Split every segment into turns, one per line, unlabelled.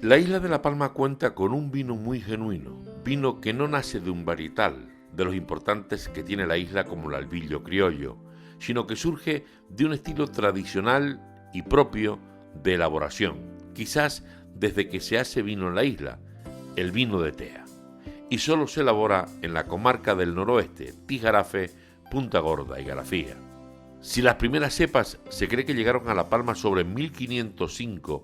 La isla de La Palma cuenta con un vino muy genuino, vino que no nace de un varietal, de los importantes que tiene la isla como el Albillo criollo, sino que surge de un estilo tradicional y propio de elaboración, quizás desde que se hace vino en la isla, el vino de Tea, y solo se elabora en la comarca del noroeste, Tijarafe, Punta Gorda y Garafía. Si las primeras cepas se cree que llegaron a La Palma sobre 1505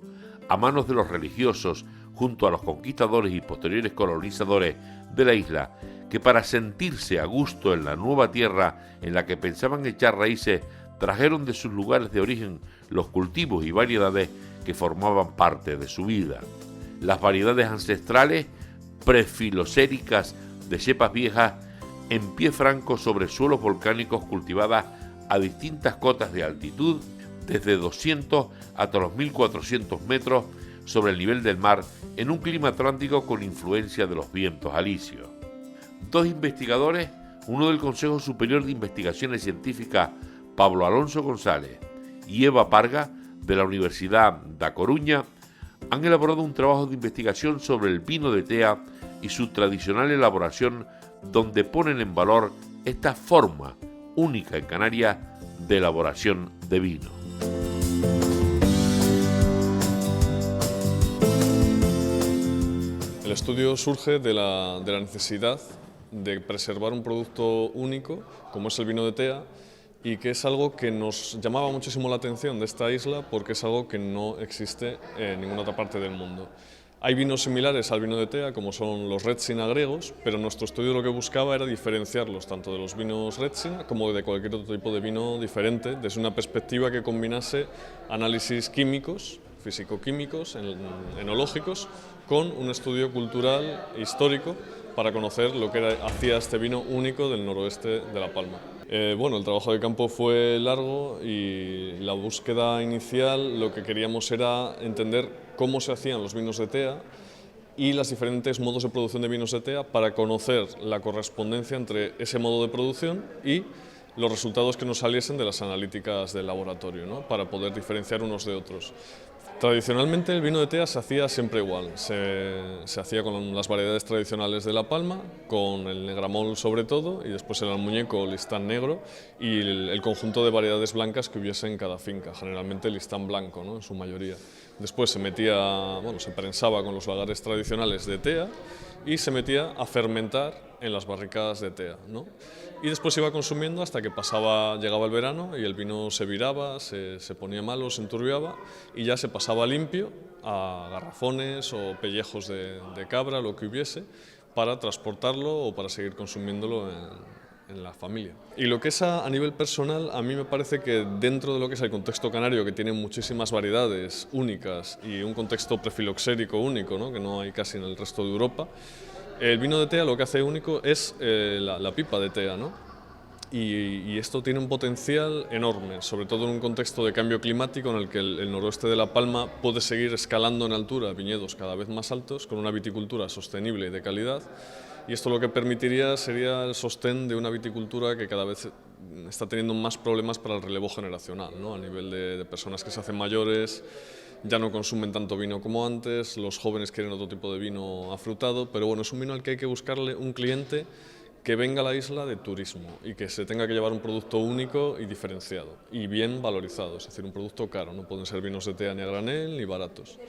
a manos de los religiosos junto a los conquistadores y posteriores colonizadores de la isla, que para sentirse a gusto en la nueva tierra en la que pensaban echar raíces, trajeron de sus lugares de origen los cultivos y variedades que formaban parte de su vida. Las variedades ancestrales prefilocéricas de cepas viejas en pie franco sobre suelos volcánicos cultivadas a distintas cotas de altitud, desde 200 hasta los 1400 metros sobre el nivel del mar, en un clima atlántico con influencia de los vientos alisios. Dos investigadores, uno del Consejo Superior de Investigaciones Científicas, Pablo Alonso González, y Eva Parga, de la Universidad da Coruña, han elaborado un trabajo de investigación sobre el vino de Tea y su tradicional elaboración, donde ponen en valor esta forma única en Canarias de elaboración de vino.
El estudio surge de la necesidad de preservar un producto único, como es el vino de Tea, y que es algo que nos llamaba muchísimo la atención de esta isla porque es algo que no existe en ninguna otra parte del mundo. Hay vinos similares al vino de Tea, como son los Retsina griegos, pero nuestro estudio lo que buscaba era diferenciarlos tanto de los vinos Retsina como de cualquier otro tipo de vino diferente, desde una perspectiva que combinase análisis químicos, físico-químicos, enológicos, con un estudio cultural e histórico para conocer lo que hacía este vino único del noroeste de La Palma. Bueno, el trabajo de campo fue largo y la búsqueda inicial lo que queríamos era entender cómo se hacían los vinos de Tea y los diferentes modos de producción de vinos de Tea para conocer la correspondencia entre ese modo de producción y los resultados que nos saliesen de las analíticas del laboratorio, ¿no? Para poder diferenciar unos de otros. Tradicionalmente el vino de Tea se hacía siempre igual, se hacía con las variedades tradicionales de La Palma, con el negramol sobre todo, y después el almuñeco o listán negro, y el conjunto de variedades blancas que hubiese en cada finca, generalmente el listán blanco, ¿no? En su mayoría. Después se prensaba con los lagares tradicionales de Tea y se metía a fermentar en las barricas de Tea, ¿no? Y después se iba consumiendo hasta que llegaba el verano y el vino se viraba, se ponía malo, se enturbiaba y ya se pasaba limpio a garrafones o pellejos de cabra, lo que hubiese, para transportarlo o para seguir consumiéndolo en la familia. Y lo que es a nivel personal, a mí me parece que dentro de lo que es el contexto canario, que tiene muchísimas variedades únicas y un contexto prefiloxérico único, ¿no? Que no hay casi en el resto de Europa, el vino de Tea lo que hace único es la pipa de Tea, ¿no? Y esto tiene un potencial enorme, sobre todo en un contexto de cambio climático en el que el noroeste de La Palma puede seguir escalando en altura viñedos cada vez más altos, con una viticultura sostenible y de calidad. Y esto lo que permitiría sería el sostén de una viticultura que cada vez está teniendo más problemas para el relevo generacional, ¿no? A nivel de personas que se hacen mayores, ya no consumen tanto vino como antes, los jóvenes quieren otro tipo de vino afrutado, pero bueno, es un vino al que hay que buscarle un cliente que venga a la isla de turismo y que se tenga que llevar un producto único y diferenciado y bien valorizado, es decir, un producto caro, no pueden ser vinos de Tea ni a granel ni baratos.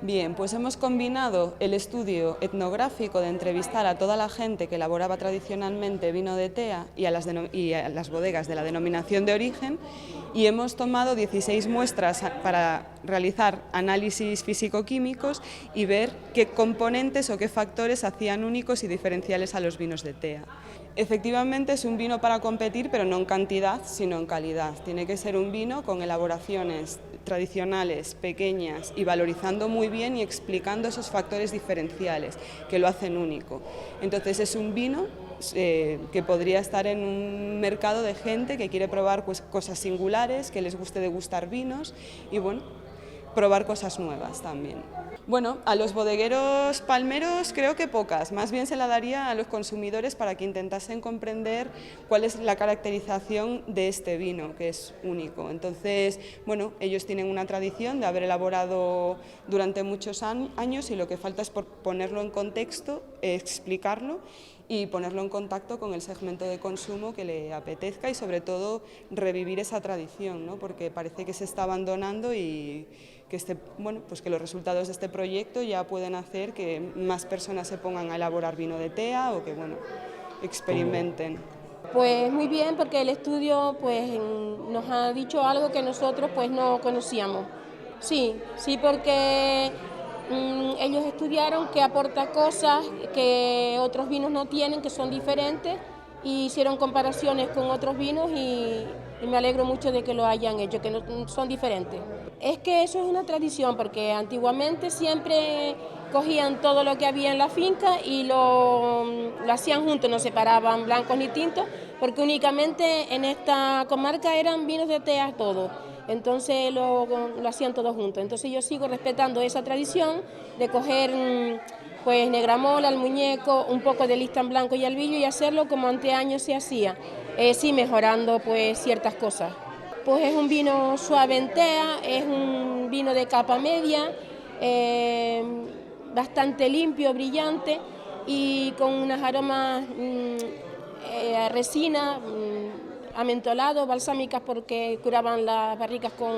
Bien, pues hemos combinado el estudio etnográfico de entrevistar a toda la gente que elaboraba tradicionalmente vino de Tea y a las bodegas de la denominación de origen, y hemos tomado 16 muestras para realizar análisis físico-químicos y ver qué componentes o qué factores hacían únicos y diferenciales a los vinos de Tea. Efectivamente es un vino para competir, pero no en cantidad, sino en calidad. Tiene que ser un vino con elaboraciones tradicionales, pequeñas y valorizando muy bien y explicando esos factores diferenciales que lo hacen único. Entonces es un vino que podría estar en un mercado de gente que quiere probar pues, cosas singulares, que les guste degustar vinos y bueno, probar cosas nuevas también. Bueno, a los bodegueros palmeros creo que pocas, más bien se la daría a los consumidores para que intentasen comprender cuál es la caracterización de este vino, que es único. Entonces, bueno, ellos tienen una tradición de haber elaborado durante muchos años y lo que falta es ponerlo en contexto, explicarlo y ponerlo en contacto con el segmento de consumo que le apetezca y sobre todo revivir esa tradición, ¿no? Porque parece que se está abandonando y que, bueno, pues que los resultados de este proyecto ya pueden hacer que más personas se pongan a elaborar vino de tea o que, bueno, experimenten.
Pues muy bien, porque el estudio pues nos ha dicho algo que nosotros pues no conocíamos. Sí, porque ellos estudiaron que aporta cosas que otros vinos no tienen, que son diferentes, y hicieron comparaciones con otros vinos y me alegro mucho de que lo hayan hecho, que no, son diferentes. Es que eso es una tradición, porque antiguamente siempre cogían todo lo que había en la finca y lo hacían juntos, no separaban blancos ni tintos, porque únicamente en esta comarca eran vinos de tea todos. Entonces lo hacían todos juntos. Entonces yo sigo respetando esa tradición de coger pues Negramol, Almuñeco, un poco de Listán Blanco y Albillo y hacerlo como anteaños se hacía, sí mejorando pues ciertas cosas. Pues es un vino suave en tea, es un vino de capa media, bastante limpio, brillante y con unos aromas a resina, amentolado, balsámicas, porque curaban las barricas con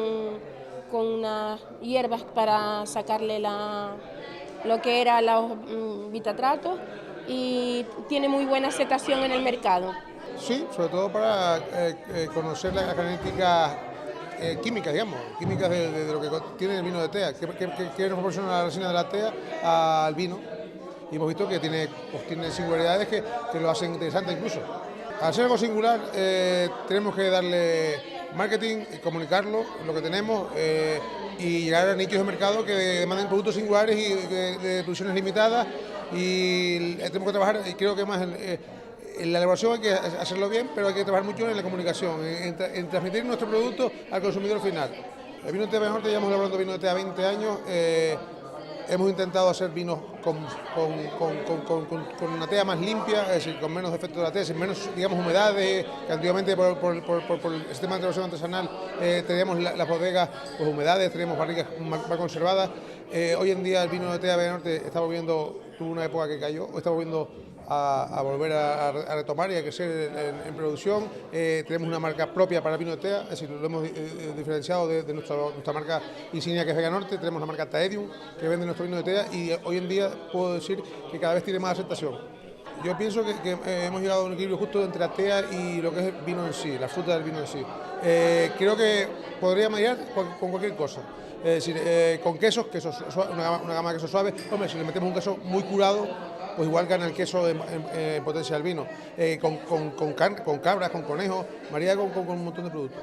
unas hierbas para sacarle lo que era los bitatratos, y tiene muy buena aceptación en el mercado.
Sí, sobre todo para conocer las características químicas, químicas de lo que tiene el vino de tea, que nos proporciona la resina de la tea al vino. Y hemos visto que tiene singularidades que lo hacen interesante incluso. Al ser algo singular, tenemos que darle marketing, comunicarlo, lo que tenemos, y llegar a nichos de mercado que demanden productos singulares y de producciones limitadas. Y tenemos que trabajar, y creo que más en la elaboración hay que hacerlo bien, pero hay que trabajar mucho en la comunicación, en transmitir nuestro producto al consumidor final. El vino de tea Villanorte, llevamos elaborando vino de tea 20 años. Hemos intentado hacer vinos con una tea más limpia, es decir, con menos defectos de la tea, sin menos, digamos, humedades, que antiguamente por el sistema de elaboración artesanal teníamos las bodegas con humedades, teníamos barricas más conservadas. Hoy en día el vino de tea Villanorte está volviendo, tuvo una época que cayó, está volviendo a volver a retomar y a crecer en producción. Tenemos una marca propia para el vino de tea, es decir, lo hemos diferenciado de nuestra marca insignia, que es Villanorte. Tenemos la marca Taedium, que vende nuestro vino de tea, y hoy en día puedo decir que cada vez tiene más aceptación. Yo pienso que hemos llegado a un equilibrio justo entre la tea y lo que es el vino en sí, la fruta del vino en sí. Creo que podría maridar con cualquier cosa. Es decir, con quesos una gama de quesos suaves. Hombre, si le metemos un queso muy curado, pues igual gana el queso en potencia del vino. Con cabras, con conejos, maría con un montón de productos.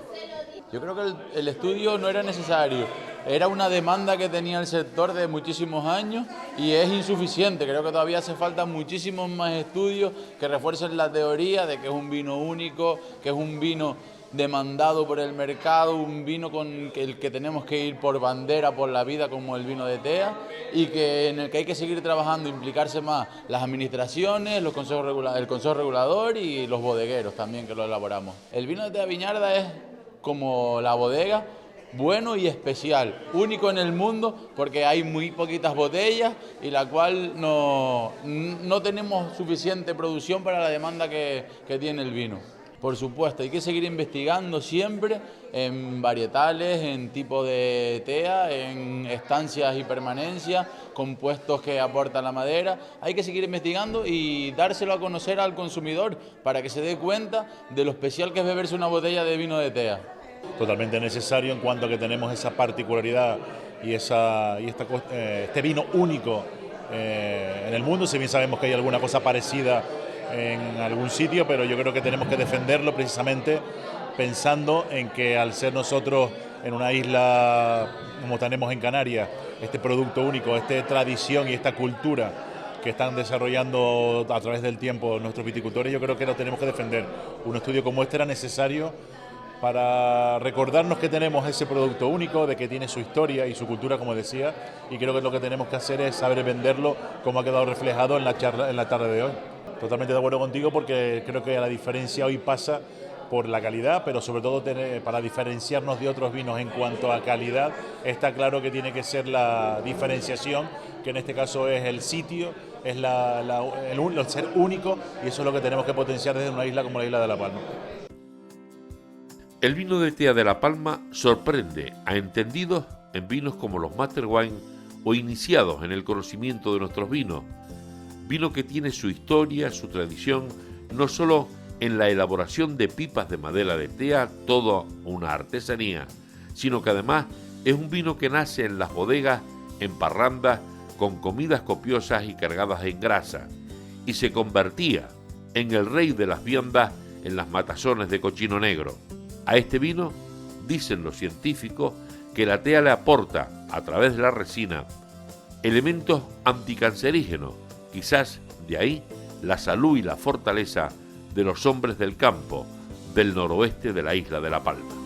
Yo creo que el estudio no era necesario, era una demanda que tenía el sector de muchísimos años y es insuficiente. Creo que todavía hace falta muchísimos más estudios que refuercen la teoría de que es un vino único, que es un vino demandado por el mercado, un vino con el que tenemos que ir por bandera, por la vida, como el vino de tea, y que en el que hay que seguir trabajando, implicarse más las administraciones, el Consejo Regulador y los bodegueros también, que lo elaboramos. El vino de tea Viñarda es como la bodega, bueno y especial, único en el mundo, porque hay muy poquitas botellas y la cual no tenemos suficiente producción para la demanda que tiene el vino. Por supuesto, hay que seguir investigando siempre en varietales, en tipo de tea, en estancias y permanencias, compuestos que aporta la madera. Hay que seguir investigando y dárselo a conocer al consumidor para que se dé cuenta de lo especial que es beberse una botella de vino de tea.
Totalmente necesario, en cuanto a que tenemos esa particularidad y este vino único en el mundo. Si bien sabemos que hay alguna cosa parecida en algún sitio, pero yo creo que tenemos que defenderlo precisamente pensando en que, al ser nosotros en una isla como tenemos en Canarias, este producto único, esta tradición y esta cultura que están desarrollando a través del tiempo nuestros viticultores, yo creo que lo tenemos que defender. Un estudio como este era necesario para recordarnos que tenemos ese producto único, de que tiene su historia y su cultura, como decía, y creo que lo que tenemos que hacer es saber venderlo, como ha quedado reflejado en la tarde de hoy. Totalmente de acuerdo contigo, porque creo que la diferencia hoy pasa por la calidad, pero sobre todo para diferenciarnos de otros vinos en cuanto a calidad, está claro que tiene que ser la diferenciación, que en este caso es el sitio, es el ser único, y eso es lo que tenemos que potenciar desde una isla como la isla de La Palma.
El vino de Tea de La Palma sorprende a entendidos en vinos como los Master Wine o iniciados en el conocimiento de nuestros vinos. Vino que tiene su historia, su tradición, no solo en la elaboración de pipas de madera de tea, toda una artesanía, sino que además es un vino que nace en las bodegas, en parrandas, con comidas copiosas y cargadas en grasa, y se convertía en el rey de las viandas en las matazones de cochino negro. A este vino, dicen los científicos, que la tea le aporta, a través de la resina, elementos anticancerígenos, quizás de ahí la salud y la fortaleza de los hombres del campo del noroeste de la isla de La Palma.